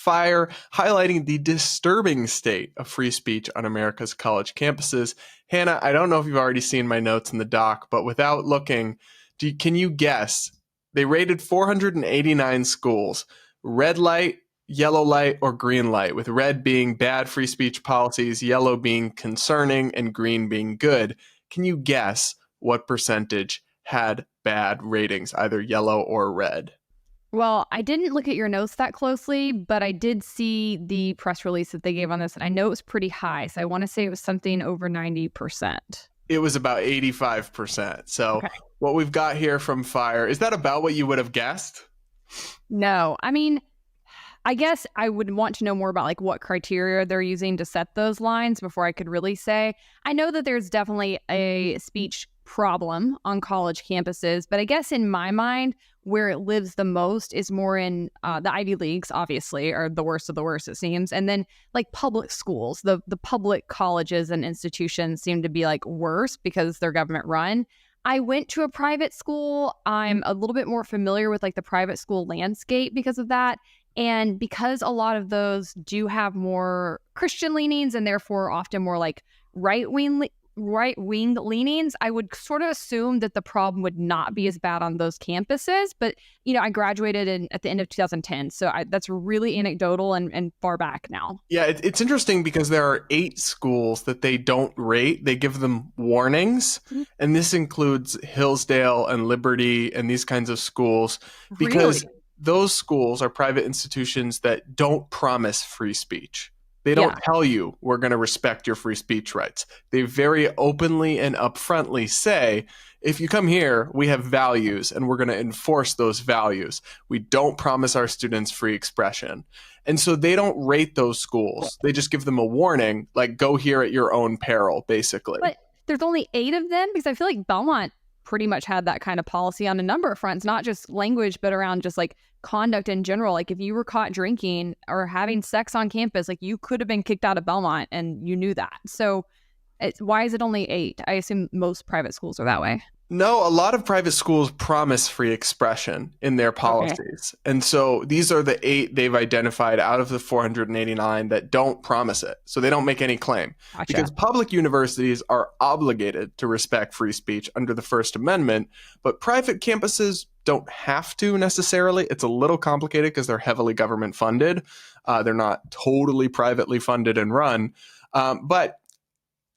Fire, highlighting the disturbing state of free speech on America's college campuses. Hannah, I don't know if you've already seen my notes in the doc, but without looking, can you guess? They rated 489 schools, red light, yellow light, or green light, with red being bad free speech policies, yellow being concerning, and green being good. Can you guess what percentage had bad ratings, either yellow or red? Well, I didn't look at your notes that closely, but I did see the press release that they gave on this, and I know it was pretty high. So I want to say it was something over 90%. It was about 85%. So Okay. what we've got here from Fire, is that about what you would have guessed? No, I mean, I guess I would want to know more about like what criteria they're using to set those lines before I could really say. I know that there's definitely a speech problem on college campuses, but I guess in my mind, where it lives the most is more in the Ivy Leagues, obviously, are the worst of the worst, it seems. And then like public schools, the public colleges and institutions seem to be like worse because they're government run. I went to a private school. I'm a little bit more familiar with like the private school landscape because of that. And because a lot of those do have more Christian leanings and therefore often more like right-wing leanings, I would sort of assume that the problem would not be as bad on those campuses. But, you know, I graduated at the end of 2010. So that's really anecdotal and far back now. Yeah, it's interesting because there are 8 schools that they don't rate. They give them warnings. Mm-hmm. And this includes Hillsdale and Liberty and these kinds of schools because those schools are private institutions that don't promise free speech. They don't tell you we're going to respect your free speech rights. They very openly and upfrontly say, if you come here, we have values and we're going to enforce those values. We don't promise our students free expression. And so they don't rate those schools. They just give them a warning, like go here at your own peril, basically. But there's only 8 of them because I feel like Belmont pretty much had that kind of policy on a number of fronts, not just language, but around just like conduct in general. Like if you were caught drinking or having sex on campus, like you could have been kicked out of Belmont and you knew that. So why is it only 8? I assume most private schools are that way. No, a lot of private schools promise free expression in their policies. Okay. And so these are the 8 they've identified out of the 489 that don't promise it. So they don't make any claim. Gotcha. Because public universities are obligated to respect free speech under the First Amendment, but private campuses don't have to necessarily. It's a little complicated because they're heavily government funded. They're not totally privately funded and run. But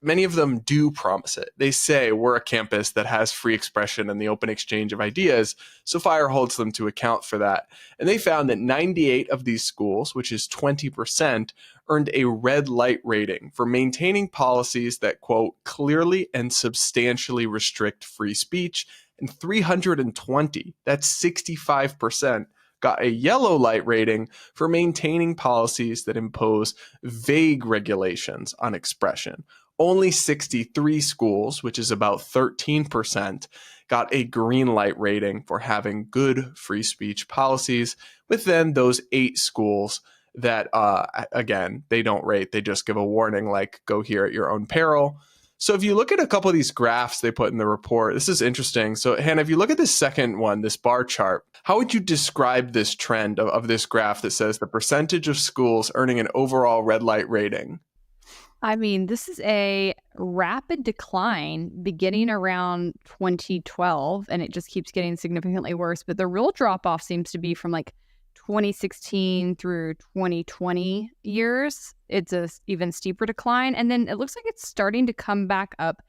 many of them do promise it. They say we're a campus that has free expression and the open exchange of ideas, so Fire holds them to account for that. And they found that 98 of these schools, which is 20%, earned a red light rating for maintaining policies that, quote, clearly and substantially restrict free speech, and 320, that's 65%, got a yellow light rating for maintaining policies that impose vague regulations on expression. Only 63 schools, which is about 13%, got a green light rating for having good free speech policies, with then those 8 schools that, again, they don't rate. They just give a warning like, go here at your own peril. So if you look at a couple of these graphs they put in the report, this is interesting. So Hannah, if you look at this second one, this bar chart, how would you describe this trend of this graph that says the percentage of schools earning an overall red light rating? I mean, this is a rapid decline beginning around 2012, and it just keeps getting significantly worse. But the real drop-off seems to be from like 2016 through 2020 years. It's a even steeper decline. And then it looks like it's starting to come back up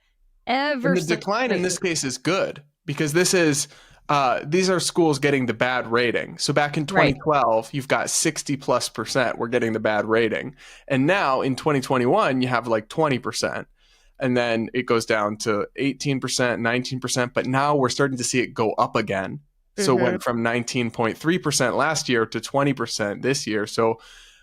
ever since. The decline in this case is good because this is... these are schools getting the bad rating. So back in 2012, you've got 60+% were getting the bad rating. And now in 2021, you have like 20%. And then it goes down to 18%, 19%. But now we're starting to see it go up again. So it went from 19.3% last year to 20% this year. So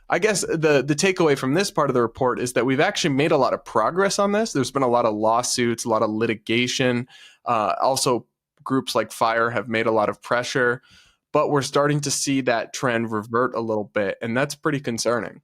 I guess the takeaway from this part of the report is that we've actually made a lot of progress on this. There's been a lot of lawsuits, a lot of litigation, also groups like Fire have made a lot of pressure, but we're starting to see that trend revert a little bit, and that's pretty concerning.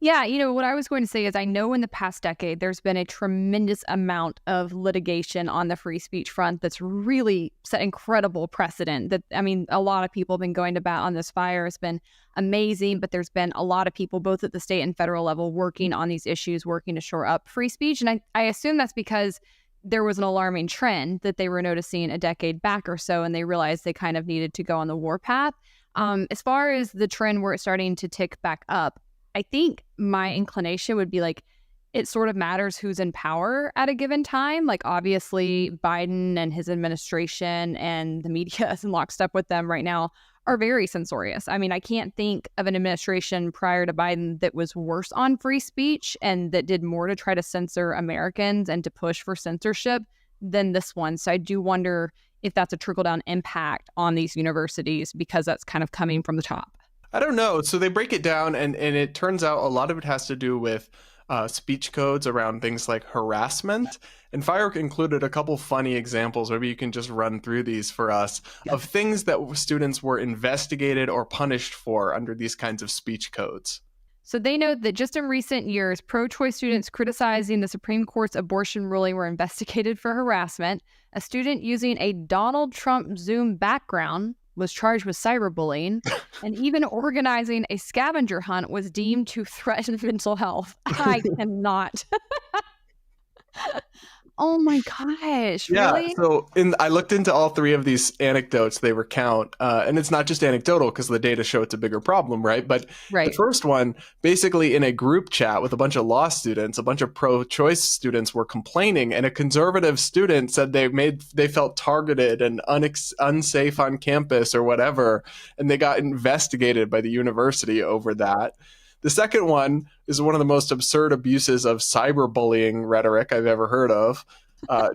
Yeah, what I was going to say is I know in the past decade, there's been a tremendous amount of litigation on the free speech front that's really set incredible precedent. A lot of people have been going to bat on this fire. It's been amazing, but there's been a lot of people, both at the state and federal level, working on these issues, working to shore up free speech. And I assume that's because there was an alarming trend that they were noticing a decade back or so, and they realized they kind of needed to go on the warpath. As far as the trend where it's starting to tick back up, I think my inclination would be like, it sort of matters who's in power at a given time. Like, obviously, Biden and his administration and the media is in lockstep with them right now are very censorious. I mean, I can't think of an administration prior to Biden that was worse on free speech and that did more to try to censor Americans and to push for censorship than this one. So I do wonder if that's a trickle-down impact on these universities because that's kind of coming from the top. I don't know. So they break it down, and it turns out a lot of it has to do with speech codes around things like harassment. And Fire included a couple funny examples. Maybe you can just run through these for us of things that students were investigated or punished for under these kinds of speech codes. So they note that just in recent years, pro-choice students criticizing the Supreme Court's abortion ruling were investigated for harassment. A student using a Donald Trump Zoom background was charged with cyberbullying, and even organizing a scavenger hunt was deemed to threaten mental health. I cannot. Oh my gosh, Yeah, really? so I looked into all three of these anecdotes they recount, and it's not just anecdotal because the data show it's a bigger problem, right? But the first one, basically in a group chat with a bunch of law students, a bunch of pro-choice students were complaining, and a conservative student said they felt targeted and unsafe on campus or whatever, and they got investigated by the university over that. The second one is one of the most absurd abuses of cyberbullying rhetoric I've ever heard of,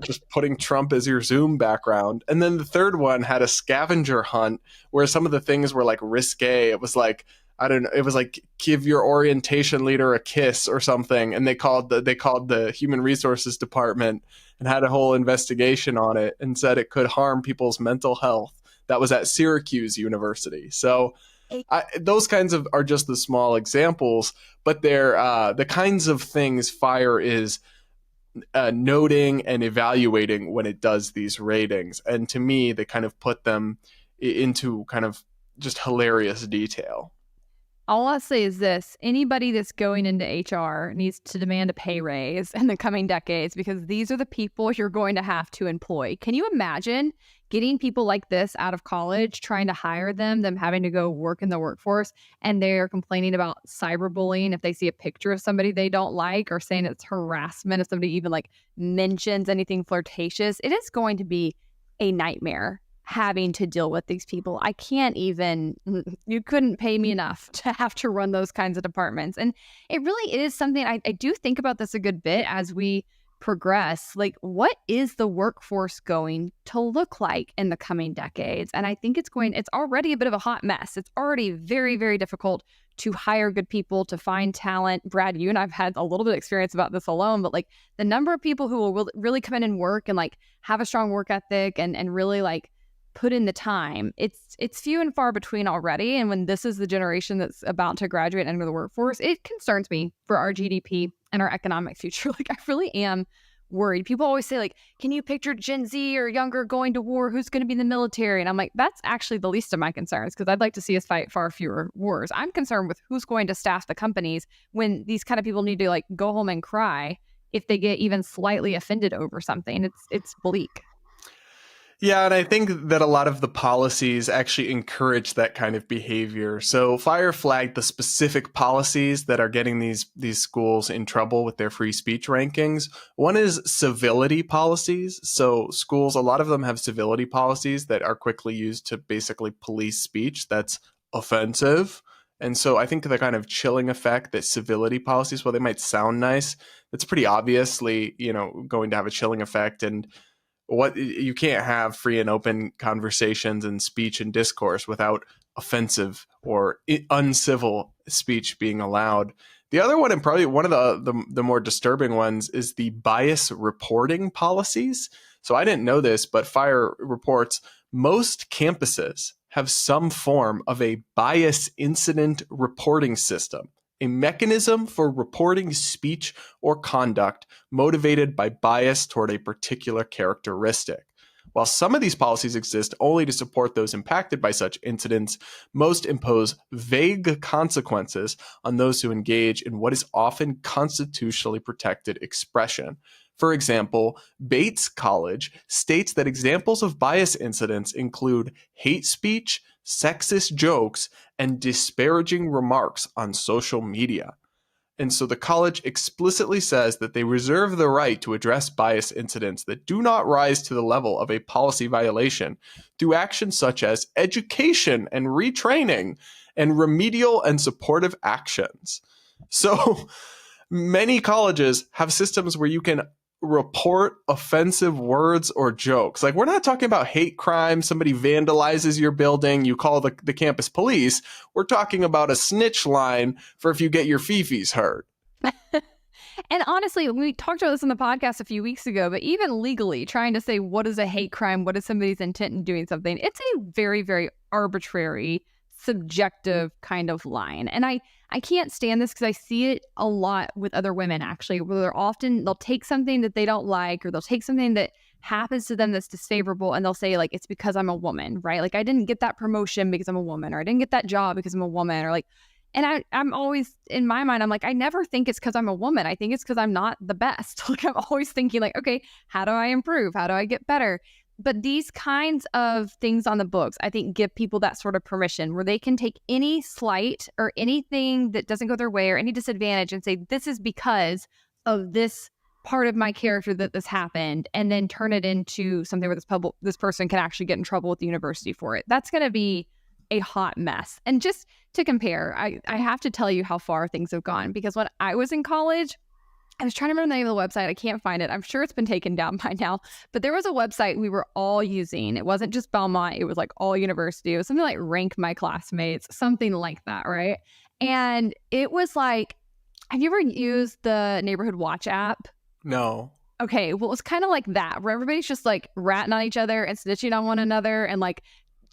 just putting Trump as your Zoom background. And then the third one had a scavenger hunt where some of the things were like risque. It was like, I don't know, it was like give your orientation leader a kiss or something. And they called the Human Resources Department and had a whole investigation on it and said it could harm people's mental health. That was at Syracuse University. So those kinds of are just the small examples, but they're the kinds of things Fire is noting and evaluating when it does these ratings. And to me, they kind of put them into kind of just hilarious detail. All I'll say is this: anybody that's going into HR needs to demand a pay raise in the coming decades because these are the people you're going to have to employ. Can you imagine getting people like this out of college, trying to hire them having to go work in the workforce, and they're complaining about cyberbullying if they see a picture of somebody they don't like, or saying it's harassment if somebody even like mentions anything flirtatious? It is going to be a nightmare having to deal with these people. I can't even, you couldn't pay me enough to have to run those kinds of departments. And it really is something I do think about this a good bit as we progress. Like, what is the workforce going to look like in the coming decades? And I think it's already a bit of a hot mess. It's already very, very difficult to hire good people, to find talent. Brad, you and I've had a little bit of experience about this alone, but like the number of people who will really come in and work and like have a strong work ethic and really like put in the time, it's few and far between already. And when this is the generation that's about to graduate and enter the workforce, it concerns me for our GDP and our economic future. Like, I really am worried. People always say, like, can you picture Gen Z or younger going to war? Who's going to be in the military? And I'm like, that's actually the least of my concerns, because I'd like to see us fight far fewer wars. I'm concerned with who's going to staff the companies when these kind of people need to like go home and cry if they get even slightly offended over something. It's bleak. Yeah, and I think that a lot of the policies actually encourage that kind of behavior. So Fire flagged the specific policies that are getting these schools in trouble with their free speech rankings. One is civility policies. So schools, a lot of them have civility policies that are quickly used to basically police speech that's offensive. And so I think the kind of chilling effect that civility policies, while they might sound nice, it's pretty obviously, going to have a chilling effect. And what you can't have free and open conversations and speech and discourse without offensive or uncivil speech being allowed. The other one, and probably one of the more disturbing ones, is the bias reporting policies. So I didn't know this, but Fire reports most campuses have some form of a bias incident reporting system. a mechanism for reporting speech or conduct motivated by bias toward a particular characteristic. While some of these policies exist only to support those impacted by such incidents, most impose vague consequences on those who engage in what is often constitutionally protected expression. For example, Bates College states that examples of bias incidents include hate speech, sexist jokes, and disparaging remarks on social media. And so the college explicitly says that they reserve the right to address bias incidents that do not rise to the level of a policy violation through actions such as education and retraining and remedial and supportive actions. So many colleges have systems where you can report offensive words or jokes. Like, we're not talking about hate crime, somebody vandalizes your building, you call the campus police. We're talking about a snitch line for if you get your fifis hurt. And honestly, we talked about this on the podcast a few weeks ago, but even legally, trying to say what is a hate crime, what is somebody's intent in doing something, it's a very, very arbitrary, subjective kind of line. And I can't stand this because I see it a lot with other women, actually, where they'll take something that they don't like, or they'll take something that happens to them that's disfavorable, and they'll say, like, it's because I'm a woman, right? Like, I didn't get that promotion because I'm a woman, or I didn't get that job because I'm a woman, or like, and I'm always, in my mind, I'm like, I never think it's because I'm a woman. I think it's because I'm not the best. Like, I'm always thinking, like, okay, how do I improve? How do I get better? But these kinds of things on the books, I think, give people that sort of permission where they can take any slight or anything that doesn't go their way or any disadvantage and say, this is because of this part of my character that this happened, and then turn it into something where this person can actually get in trouble with the university for it. That's going to be a hot mess. And just to compare, I have to tell you how far things have gone, because when I was in college, I was trying to remember the name of the website. I can't find it. I'm sure it's been taken down by now. But there was a website we were all using. It wasn't just Belmont. It was like all university. It was something like Rank My Classmates, something like that, right? And it was like, have you ever used the Neighborhood Watch app? No. Okay, well, it's kind of like that, where everybody's just like ratting on each other and snitching on one another and like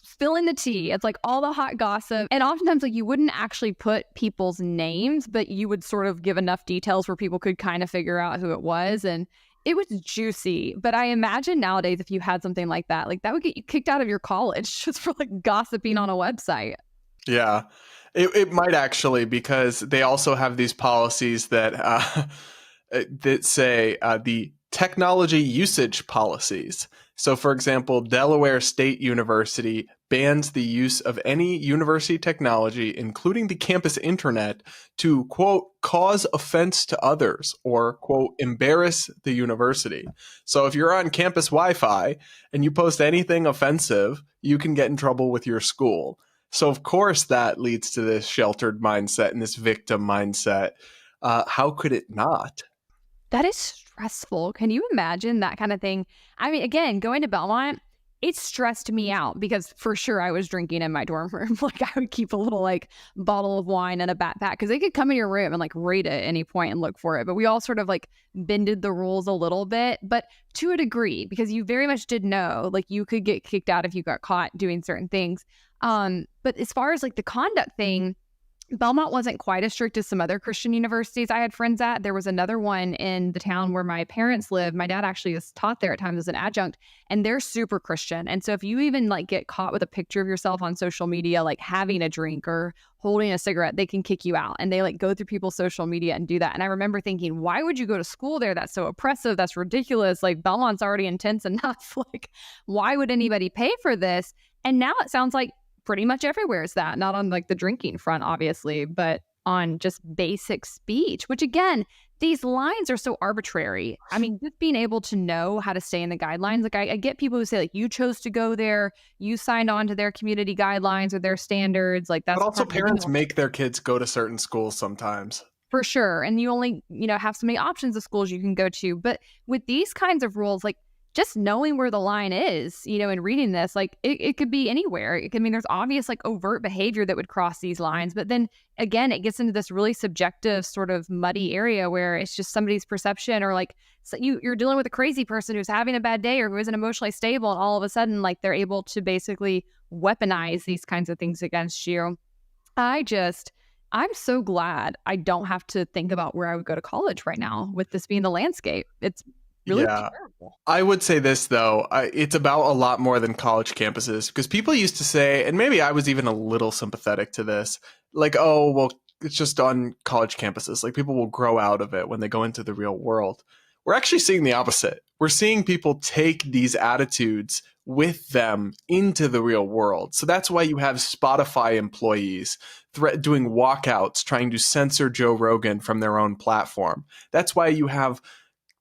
spilling the tea. It's like all the hot gossip. And oftentimes, like, you wouldn't actually put people's names, but you would sort of give enough details where people could kind of figure out who it was. And it was juicy. But I imagine nowadays, if you had something like that would get you kicked out of your college just for like gossiping on a website. Yeah, it might actually, because they also have these policies that say the technology usage policies. So, for example, Delaware State University bans the use of any university technology, including the campus internet, to, quote, cause offense to others or, quote, embarrass the university. So if you're on campus Wi-Fi and you post anything offensive, you can get in trouble with your school. So, of course, that leads to this sheltered mindset and this victim mindset. How could it not? That is stressful. Can you imagine that kind of thing? I mean, again, going to Belmont, it stressed me out because for sure I was drinking in my dorm room. Like, I would keep a little like bottle of wine in a backpack because they could come in your room and like raid it at any point and look for it. But we all sort of like bended the rules a little bit, but to a degree, because you very much did know like you could get kicked out if you got caught doing certain things. But as far as like the conduct thing, Belmont wasn't quite as strict as some other Christian universities I had friends at. There was another one in the town where my parents live. My dad actually is taught there at times as an adjunct, and they're super Christian. And so if you even like get caught with a picture of yourself on social media, like having a drink or holding a cigarette, they can kick you out. And they like go through people's social media and do that. And I remember thinking, why would you go to school there? That's so oppressive. That's ridiculous. Like, Belmont's already intense enough. Like, why would anybody pay for this? And now it sounds like pretty much everywhere is that, not on like the drinking front, obviously, but on just basic speech, which again, these lines are so arbitrary. I mean, just being able to know how to stay in the guidelines. Like, I get people who say like, you chose to go there, you signed on to their community guidelines or their standards. Like, that's but also parents make their kids go to certain schools sometimes. For sure. And you only, have so many options of schools you can go to. But with these kinds of rules, like, just knowing where the line is, and reading this, like it could be anywhere. It could mean there's obvious like overt behavior that would cross these lines. But then again, it gets into this really subjective sort of muddy area where it's just somebody's perception, or like so you're dealing with a crazy person who's having a bad day or who isn't emotionally stable. And all of a sudden, like they're able to basically weaponize these kinds of things against you. I'm so glad I don't have to think about where I would go to college right now with this being the landscape. It's really Yeah. terrible. I would say this, though. It's about a lot more than college campuses because people used to say, and maybe I was even a little sympathetic to this, like, oh, well, it's just on college campuses. Like, people will grow out of it when they go into the real world. We're actually seeing the opposite. We're seeing people take these attitudes with them into the real world. So that's why you have Spotify employees doing walkouts trying to censor Joe Rogan from their own platform. That's why you have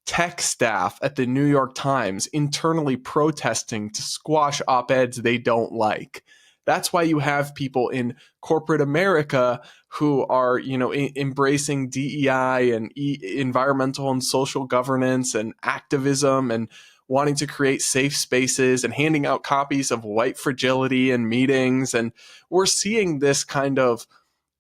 tech staff at the New York Times internally protesting to squash op-eds they don't like. That's why you have people in corporate America who are, embracing DEI and environmental and social governance and activism and wanting to create safe spaces and handing out copies of White Fragility in meetings. And we're seeing this kind of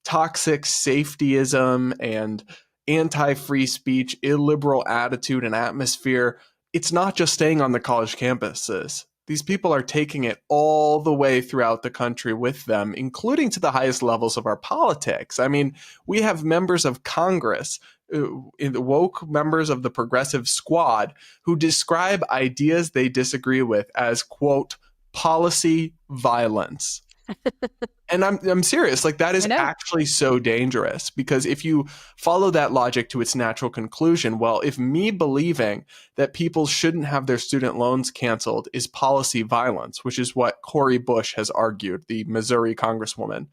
toxic safetyism and anti-free speech, illiberal attitude and atmosphere. It's not just staying on the college campuses. These people are taking it all the way throughout the country with them, including to the highest levels of our politics. I mean, we have members of Congress, woke members of the progressive squad, who describe ideas they disagree with as, quote, policy violence. And I'm serious. Like, that is actually so dangerous, because if you follow that logic to its natural conclusion, well, if me believing that people shouldn't have their student loans canceled is policy violence, which is what Cori Bush has argued, the Missouri congresswoman,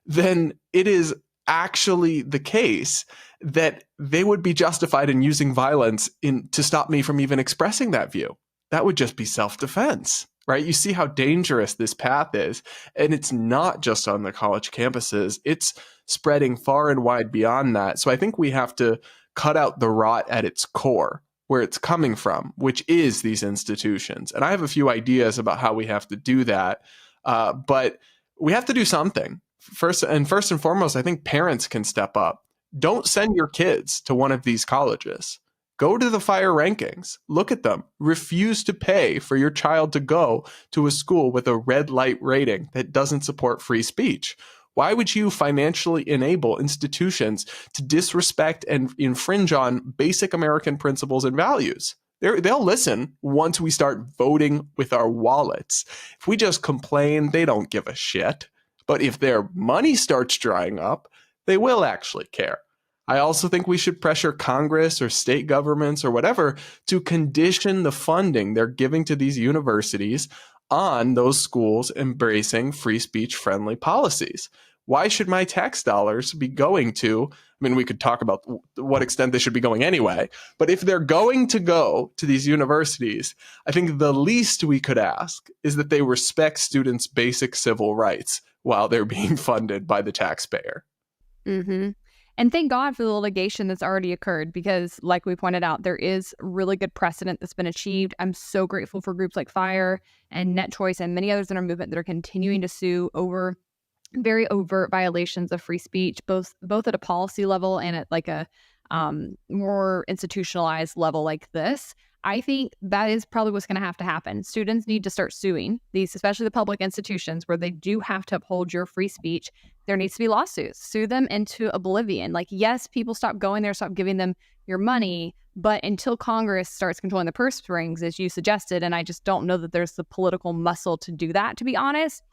then it is actually the case that they would be justified in using violence to stop me from even expressing that view. That would just be self-defense. Right? You see how dangerous this path is. And it's not just on the college campuses. It's spreading far and wide beyond that. So I think we have to cut out the rot at its core, where it's coming from, which is these institutions. And I have a few ideas about how we have to do that. But we have to do something. First and foremost, I think parents can step up. Don't send your kids to one of these colleges. Go to the fire rankings, look at them, refuse to pay for your child to go to a school with a red light rating that doesn't support free speech. Why would you financially enable institutions to disrespect and infringe on basic American principles and values? They'll listen once we start voting with our wallets. If we just complain, they don't give a shit. But if their money starts drying up, they will actually care. I also think we should pressure Congress or state governments or whatever to condition the funding they're giving to these universities on those schools embracing free speech friendly policies. Why should my tax dollars be going to, I mean, we could talk about what extent they should be going anyway, but if they're going to go to these universities, I think the least we could ask is that they respect students' basic civil rights while they're being funded by the taxpayer. Mm-hmm. And thank God for the litigation that's already occurred, because like we pointed out, there is really good precedent that's been achieved. I'm so grateful for groups like FIRE and Net Choice and many others in our movement that are continuing to sue over very overt violations of free speech, both at a policy level and at like a more institutionalized level like this. I think that is probably what's going to happen. Students need to start suing these, especially the public institutions where they do have to uphold your free speech. There needs to be lawsuits. Sue them into oblivion. Like, yes, people stop going there, stop giving them your money, but until Congress starts controlling the purse strings, as you suggested, and I just don't know that there's the political muscle to do that, to be honest,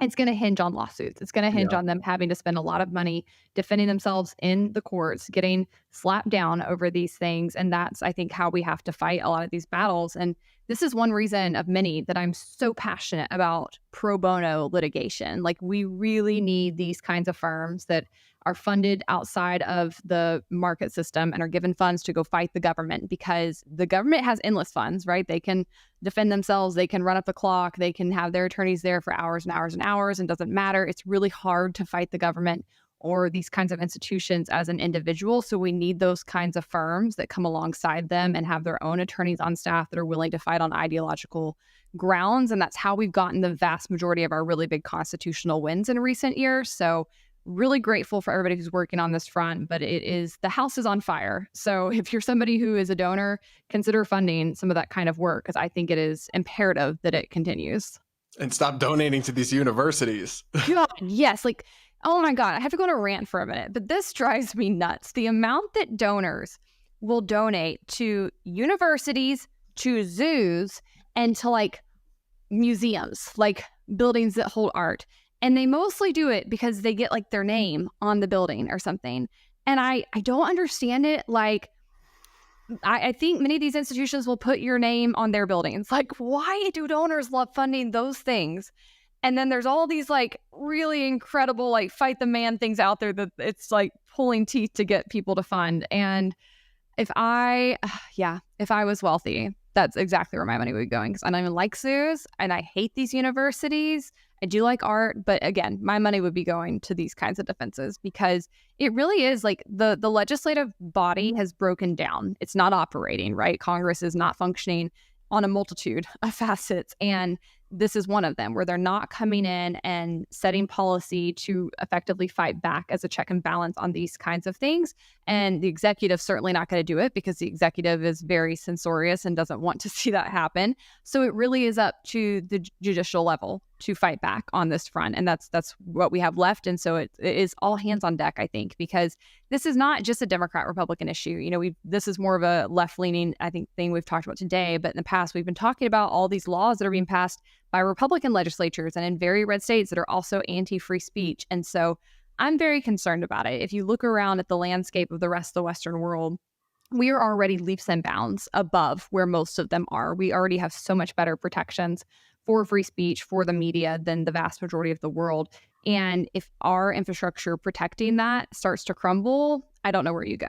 it's going to hinge on lawsuits. It's going to hinge on them having to spend a lot of money defending themselves in the courts, getting slapped down over these things. And that's, I think, how we have to fight a lot of these battles. And this is one reason of many that I'm so passionate about pro bono litigation. Like, we really need these kinds of firms that are funded outside of the market system and are given funds to go fight the government, because the government has endless funds, right? They can defend themselves. They can run up the clock. They can have their attorneys there for hours and hours and hours, and doesn't matter. It's really hard to fight the government or these kinds of institutions as an individual. So we need those kinds of firms that come alongside them and have their own attorneys on staff that are willing to fight on ideological grounds. And that's how we've gotten the vast majority of our really big constitutional wins in recent years. So really grateful for everybody who's working on this front, but the house is on fire. So if you're somebody who is a donor, consider funding some of that kind of work, because I think it is imperative that it continues. And stop donating to these universities. God, yes. Like, Oh my God, I have to go on a rant for a minute, but this drives me nuts. The amount that donors will donate to universities, to zoos, and to like museums, like buildings that hold art. And they mostly do it because they get like their name on the building or something. And I don't understand it. Like, I think many of these institutions will put your name on their buildings. Like, why do donors love funding those things? And then there's all these like really incredible, like fight the man things out there that it's like pulling teeth to get people to fund. And if I was wealthy, that's exactly where my money would be going, because I don't even like zoos and I hate these universities. I do like art, but again, my money would be going to these kinds of defenses, because it really is like the legislative body has broken down. It's not operating, right? Congress is not functioning on a multitude of facets. And this is one of them, where they're not coming in and setting policy to effectively fight back as a check and balance on these kinds of things. And the executive's certainly not going to do it, because the executive is very censorious and doesn't want to see that happen. So it really is up to the judicial level to fight back on this front. And that's what we have left. And so it is all hands on deck, I think, because this is not just a Democrat-Republican issue. You know, this is more of a left-leaning, I think, thing we've talked about today. But in the past, we've been talking about all these laws that are being passed by Republican legislatures and in very red states that are also anti-free speech. And so I'm very concerned about it. If you look around at the landscape of the rest of the Western world, we are already leaps and bounds above where most of them are. We already have so much better protections for free speech, for the media, than the vast majority of the world. And if our infrastructure protecting that starts to crumble, I don't know where you go.